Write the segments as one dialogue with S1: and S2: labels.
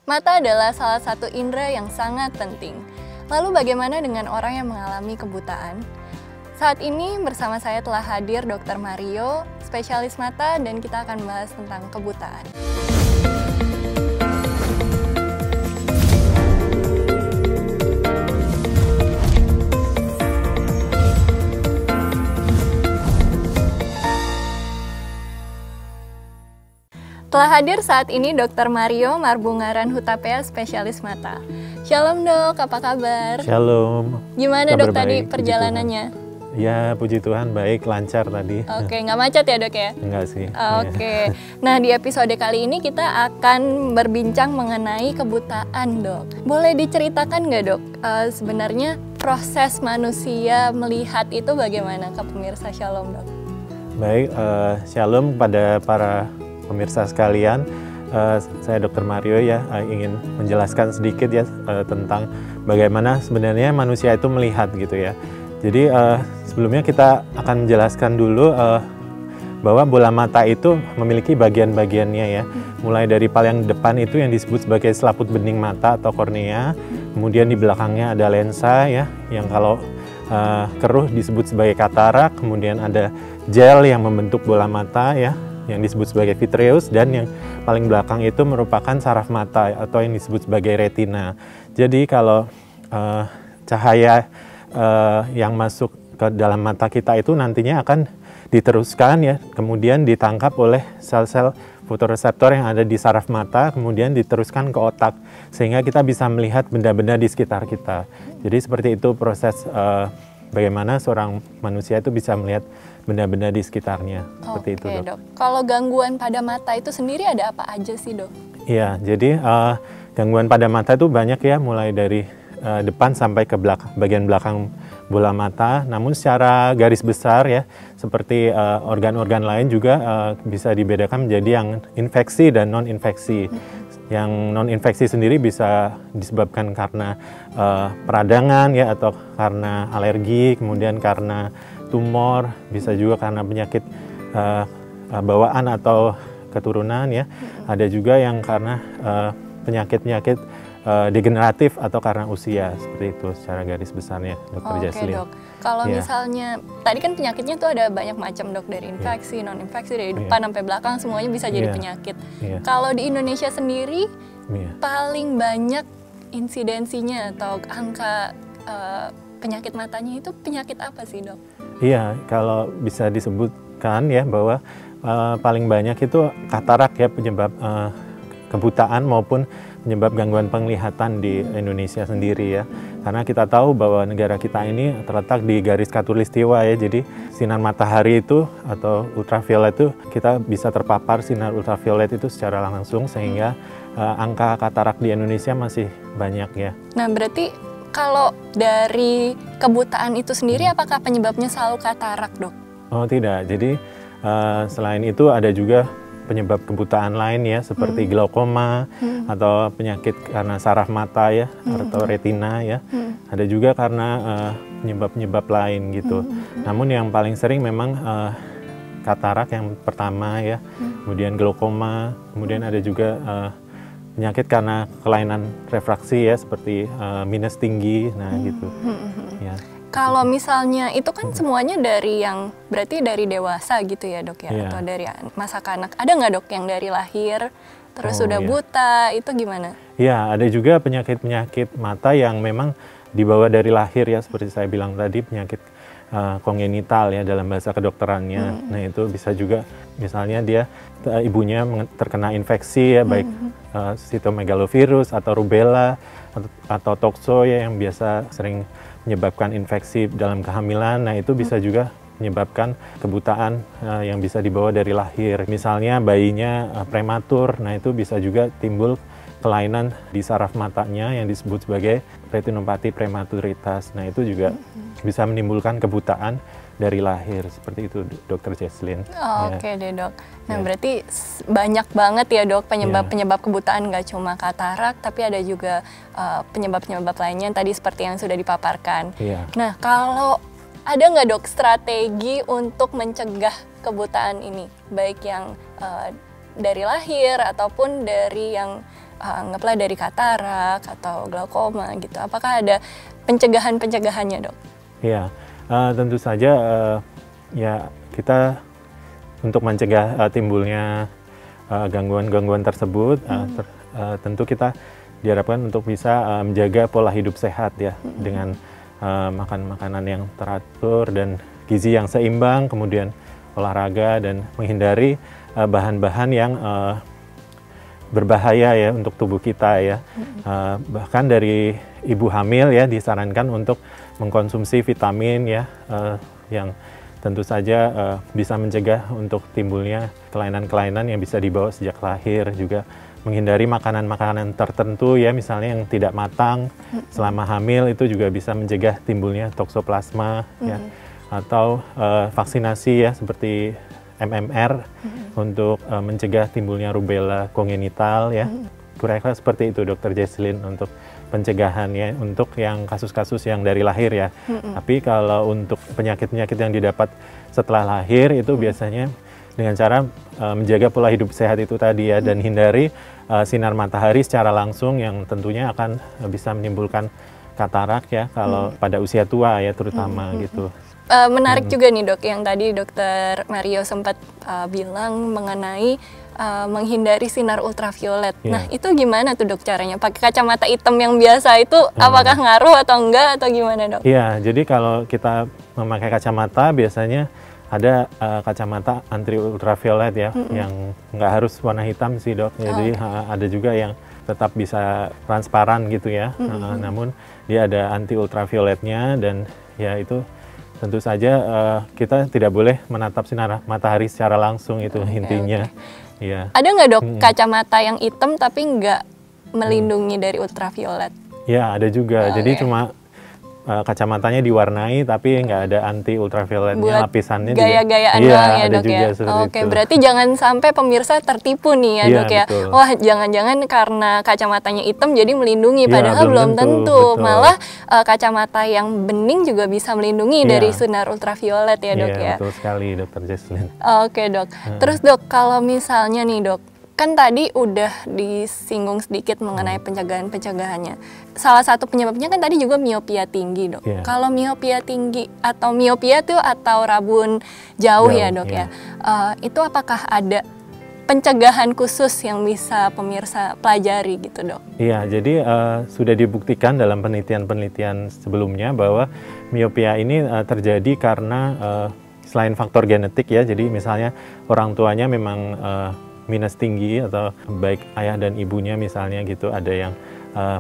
S1: Mata adalah salah satu indera yang sangat penting. Lalu bagaimana dengan orang yang mengalami kebutaan? Saat ini bersama saya telah hadir Dr. Mario, spesialis mata, dan kita akan membahas tentang kebutaan. Telah hadir saat ini Dr. Mario Marbungaran Hutapea, spesialis mata. Shalom dok, apa kabar?
S2: Shalom.
S1: Gimana
S2: kabar
S1: dok tadi
S2: baik,
S1: perjalanannya?
S2: Ya, puji Tuhan baik, lancar tadi.
S1: Oke, nggak macet ya dok ya?
S2: Enggak sih.
S1: Oke, nah di episode kali ini kita akan berbincang mengenai kebutaan dok. Boleh diceritakan nggak dok, sebenarnya proses manusia melihat itu bagaimana ke pemirsa? Shalom dok.
S2: Baik, shalom pada para pemirsa sekalian. Saya Dr. Mario ya, ingin menjelaskan sedikit ya tentang bagaimana sebenarnya manusia itu melihat gitu ya. Jadi sebelumnya kita akan menjelaskan dulu bahwa bola mata itu memiliki bagian-bagiannya ya. Mulai dari paling depan itu yang disebut sebagai selaput bening mata atau kornea. Kemudian di belakangnya ada lensa ya, yang kalau keruh disebut sebagai katarak. Kemudian ada gel yang membentuk bola mata ya, yang disebut sebagai vitreous, dan yang paling belakang itu merupakan saraf mata atau yang disebut sebagai retina. Jadi kalau cahaya yang masuk ke dalam mata kita itu nantinya akan diteruskan ya, kemudian ditangkap oleh sel-sel fotoreseptor yang ada di saraf mata, kemudian diteruskan ke otak sehingga kita bisa melihat benda-benda di sekitar kita. Jadi seperti itu proses bagaimana seorang manusia itu bisa melihat benda-benda di sekitarnya. Seperti itu dok.
S1: Kalau gangguan pada mata itu sendiri ada apa aja sih dok?
S2: Iya, jadi gangguan pada mata itu banyak ya, mulai dari depan sampai ke bagian belakang bola mata. Namun secara garis besar ya, seperti organ-organ lain juga bisa dibedakan menjadi yang infeksi dan non-infeksi. Yang non-infeksi sendiri bisa disebabkan karena peradangan ya, atau karena alergi, kemudian karena tumor, bisa juga karena penyakit bawaan atau keturunan ya. Ada juga yang karena penyakit-penyakit degeneratif atau karena usia, seperti itu secara garis besarnya Dr. Jaslyn.
S1: Dok, kalau misalnya tadi kan penyakitnya tuh ada banyak macam dok, dari infeksi, non-infeksi, dari depan sampai belakang semuanya bisa jadi penyakit. Kalau di Indonesia sendiri paling banyak insidensinya atau angka penyakit matanya itu penyakit apa sih dok?
S2: Iya, kalau bisa disebutkan ya bahwa paling banyak itu katarak ya, penyebab kebutaan maupun penyebab gangguan penglihatan di Indonesia sendiri ya. Karena kita tahu bahwa negara kita ini terletak di garis khatulistiwa ya, jadi sinar matahari itu atau ultraviolet itu kita bisa terpapar sinar ultraviolet itu secara langsung, sehingga angka katarak di Indonesia masih banyak ya.
S1: Nah berarti kalau dari kebutaan itu sendiri apakah penyebabnya selalu katarak dok? Oh
S2: tidak, jadi selain itu ada juga penyebab kebutaan lain ya, seperti glaukoma atau penyakit karena saraf mata ya, atau retina ya. Ada juga karena penyebab-penyebab lain gitu. Namun yang paling sering memang katarak yang pertama ya, kemudian glaukoma, kemudian ada juga penyakit karena kelainan refraksi ya, seperti minus tinggi, nah gitu. Ya.
S1: Kalau misalnya itu kan semuanya dari yang berarti dari dewasa gitu ya dok ya, atau dari masa kanak. Ada nggak dok yang dari lahir terus sudah buta, itu gimana?
S2: Ya, ada juga penyakit-penyakit mata yang memang dibawa dari lahir ya, seperti saya bilang tadi, penyakit kongenital ya dalam bahasa kedokterannya. Nah itu bisa juga misalnya dia ibunya terkena infeksi ya, baik sitomegalovirus atau rubella atau tokso ya, yang biasa sering menyebabkan infeksi dalam kehamilan. Nah itu bisa juga menyebabkan kebutaan yang bisa dibawa dari lahir. Misalnya bayinya prematur, nah itu bisa juga timbul kelainan di saraf matanya yang disebut sebagai retinopati prematuritas. Nah itu juga bisa menimbulkan kebutaan dari lahir, seperti itu Dr. Jaslyn.
S1: Oke deh dok. Nah berarti banyak banget ya dok penyebab-penyebab kebutaan, nggak cuma katarak, tapi ada juga penyebab-penyebab lainnya tadi seperti yang sudah dipaparkan. Nah kalau ada nggak dok strategi untuk mencegah kebutaan ini, baik yang dari lahir ataupun dari yang anggaplah dari katarak atau glaukoma gitu. Apakah ada pencegahannya, Dok?
S2: Iya, tentu saja ya kita untuk mencegah timbulnya gangguan-gangguan tersebut, tentu kita diharapkan untuk bisa menjaga pola hidup sehat ya, dengan makan makanan yang teratur dan gizi yang seimbang, kemudian olahraga dan menghindari bahan-bahan yang berbahaya ya untuk tubuh kita ya. Bahkan dari ibu hamil ya disarankan untuk mengkonsumsi vitamin ya, yang tentu saja bisa mencegah untuk timbulnya kelainan-kelainan yang bisa dibawa sejak lahir. Juga menghindari makanan-makanan tertentu ya, misalnya yang tidak matang selama hamil, itu juga bisa mencegah timbulnya toksoplasma ya, atau vaksinasi ya seperti MMR untuk mencegah timbulnya rubella kongenital ya. Kira-kira seperti itu Dr. Jesslyn untuk pencegahan ya, untuk yang kasus-kasus yang dari lahir ya. Tapi kalau untuk penyakit-penyakit yang didapat setelah lahir itu biasanya dengan cara menjaga pola hidup sehat itu tadi ya, dan hindari sinar matahari secara langsung yang tentunya akan bisa menimbulkan katarak ya kalau pada usia tua ya terutama gitu.
S1: Menarik juga nih Dok, yang tadi Dokter Mario sempat bilang mengenai menghindari sinar ultraviolet. Nah itu gimana tuh Dok caranya? Pakai kacamata hitam yang biasa itu apakah ngaruh atau enggak, atau gimana Dok?
S2: Iya, jadi kalau kita memakai kacamata biasanya ada kacamata anti ultraviolet ya, yang nggak harus warna hitam sih Dok. Jadi ada juga yang tetap bisa transparan gitu ya, namun dia ada anti ultravioletnya, dan ya itu tentu saja kita tidak boleh menatap sinar matahari secara langsung, itu intinya. Ya.
S1: Ada nggak Dok kacamata yang hitam tapi nggak melindungi dari ultraviolet?
S2: Ya ada juga, jadi cuma kacamatanya diwarnai tapi nggak ada anti ultravioletnya, lapisannya
S1: gaya-gayaan doang ya Dok ya. Oke, berarti jangan sampai pemirsa tertipu nih ya Dok ya. Wah, jangan-jangan karena kacamatanya hitam jadi melindungi, padahal belum tentu. Malah kacamata yang bening juga bisa melindungi dari sinar ultraviolet ya Dok ya.
S2: Betul sekali Dr. Jesslyn.
S1: Oke Dok. Terus Dok, kalau misalnya nih Dok, kan tadi udah disinggung sedikit mengenai pencegahannya. Salah satu penyebabnya kan tadi juga miopia tinggi Dok. Kalau miopia tinggi atau miopia itu atau rabun jauh ya Dok ya. Itu apakah ada pencegahan khusus yang bisa pemirsa pelajari gitu Dok? Iya,
S2: jadi sudah dibuktikan dalam penelitian-penelitian sebelumnya bahwa miopia ini terjadi karena selain faktor genetik ya. Jadi misalnya orang tuanya memang minus tinggi, atau baik ayah dan ibunya misalnya gitu, ada yang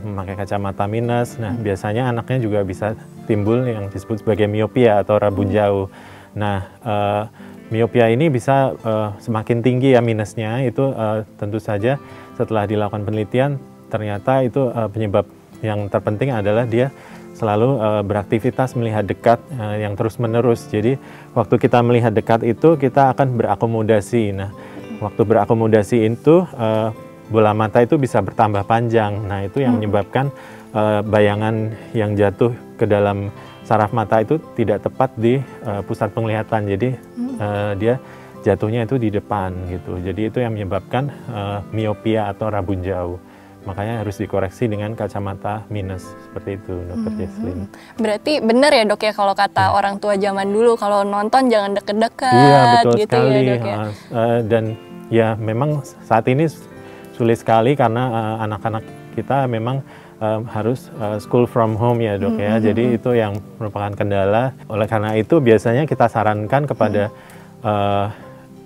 S2: memakai kacamata minus. Nah biasanya anaknya juga bisa timbul yang disebut sebagai miopia atau rabun jauh. Nah miopia ini bisa semakin tinggi ya minusnya, itu tentu saja setelah dilakukan penelitian ternyata itu penyebab yang terpenting adalah dia selalu beraktivitas melihat dekat yang terus-menerus. Jadi waktu kita melihat dekat itu kita akan berakomodasi. Nah waktu berakomodasi itu bola mata itu bisa bertambah panjang. Nah itu yang menyebabkan bayangan yang jatuh ke dalam saraf mata itu tidak tepat di pusat penglihatan. Jadi dia jatuhnya itu di depan gitu. Jadi itu yang menyebabkan miopia atau rabun jauh. Makanya harus dikoreksi dengan kacamata minus, seperti itu Dr. Jesslyn.
S1: Berarti benar ya Dok ya, kalau kata orang tua zaman dulu, kalau nonton jangan deket-deket.
S2: Iya betul gitu sekali
S1: ya, Dok, ya?
S2: Dan ya memang saat ini sulit sekali karena anak-anak kita memang harus school from home ya Dok ya. Jadi itu yang merupakan kendala. Oleh karena itu biasanya kita sarankan kepada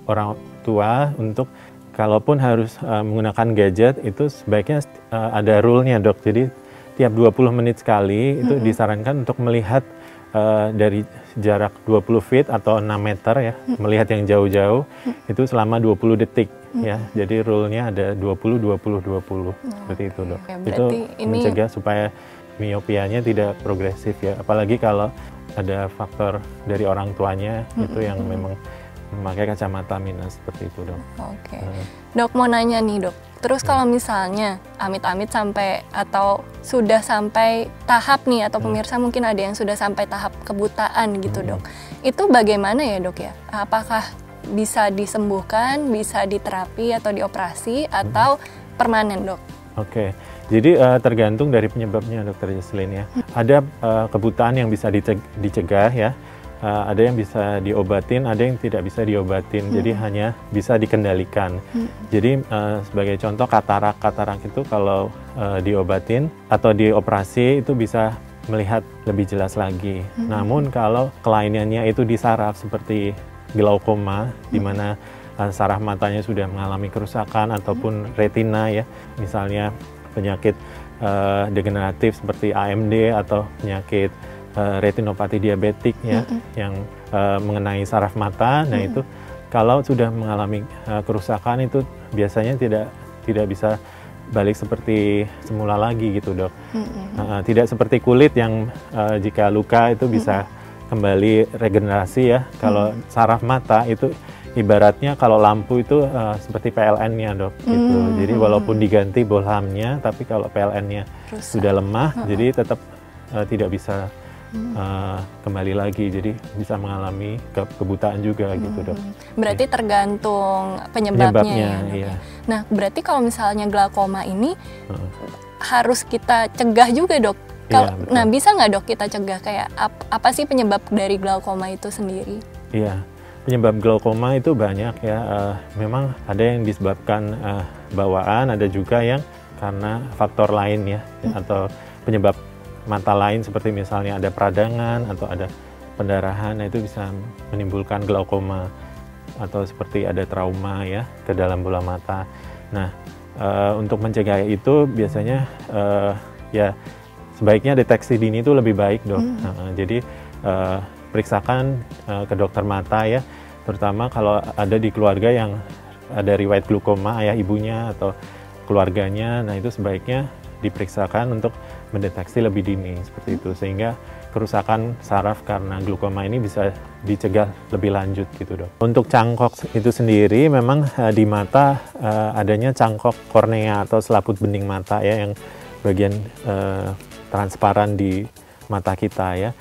S2: orang tua untuk kalaupun harus menggunakan gadget itu sebaiknya ada rule-nya Dok. Jadi tiap 20 menit sekali itu disarankan untuk melihat dari jarak 20 feet atau 6 meter ya, melihat yang jauh-jauh itu selama 20 detik ya. Jadi rule-nya ada 20-20-20 seperti itu Dok. Itu mencegah supaya miopianya tidak progresif ya. Apalagi kalau ada faktor dari orang tuanya itu yang memang memakai kacamata minus, seperti itu Dok.
S1: Oke. Dok mau nanya nih Dok, terus kalau misalnya amit-amit sampai atau sudah sampai tahap nih, atau pemirsa mungkin ada yang sudah sampai tahap kebutaan gitu Dok, itu bagaimana ya Dok ya? Apakah bisa disembuhkan, bisa diterapi atau dioperasi, atau permanen Dok?
S2: Oke, jadi tergantung dari penyebabnya, Dokter Jesslyn ya. Ada kebutaan yang bisa dicegah ya, ada yang bisa diobatin, ada yang tidak bisa diobatin. Jadi hanya bisa dikendalikan. Jadi sebagai contoh katarak itu kalau diobatin atau dioperasi itu bisa melihat lebih jelas lagi. Namun kalau kelainannya itu di saraf seperti glaukoma, di mana saraf matanya sudah mengalami kerusakan ataupun retina ya, misalnya penyakit degeneratif seperti AMD atau penyakit retinopati diabetik ya, yang mengenai saraf mata. Nah itu kalau sudah mengalami kerusakan itu biasanya tidak bisa balik seperti semula lagi gitu, Dok. Tidak seperti kulit yang jika luka itu bisa kembali regenerasi ya. Kalau saraf mata itu ibaratnya kalau lampu itu seperti PLN-nya, Dok, gitu. Jadi walaupun diganti bolhamnya, tapi kalau PLN-nya sudah lemah, jadi tetap tidak bisa kembali lagi. Jadi bisa mengalami kebutaan juga gitu, Dok.
S1: Berarti tergantung penyebabnya ya.
S2: Iya.
S1: Nah, berarti kalau misalnya glaukoma ini harus kita cegah juga, Dok. Nah, bisa nggak, Dok, kita cegah kayak apa sih penyebab dari glaukoma itu sendiri?
S2: Iya. Penyebab glaukoma itu banyak ya, memang ada yang disebabkan bawaan, ada juga yang karena faktor lain ya, atau penyebab mata lain seperti misalnya ada peradangan atau ada pendarahan, nah itu bisa menimbulkan glaukoma, atau seperti ada trauma ya ke dalam bola mata. Nah, untuk mencegah itu biasanya ya sebaiknya deteksi dini itu lebih baik, Dok. Jadi periksakan ke dokter mata ya, terutama kalau ada di keluarga yang ada riwayat glaukoma, ayah ibunya atau keluarganya. Nah itu sebaiknya diperiksakan untuk mendeteksi lebih dini seperti itu, sehingga kerusakan saraf karena glaukoma ini bisa dicegah lebih lanjut gitu, Dok. Untuk cangkok itu sendiri memang di mata adanya cangkok kornea atau selaput bening mata ya, yang bagian transparan di mata kita ya.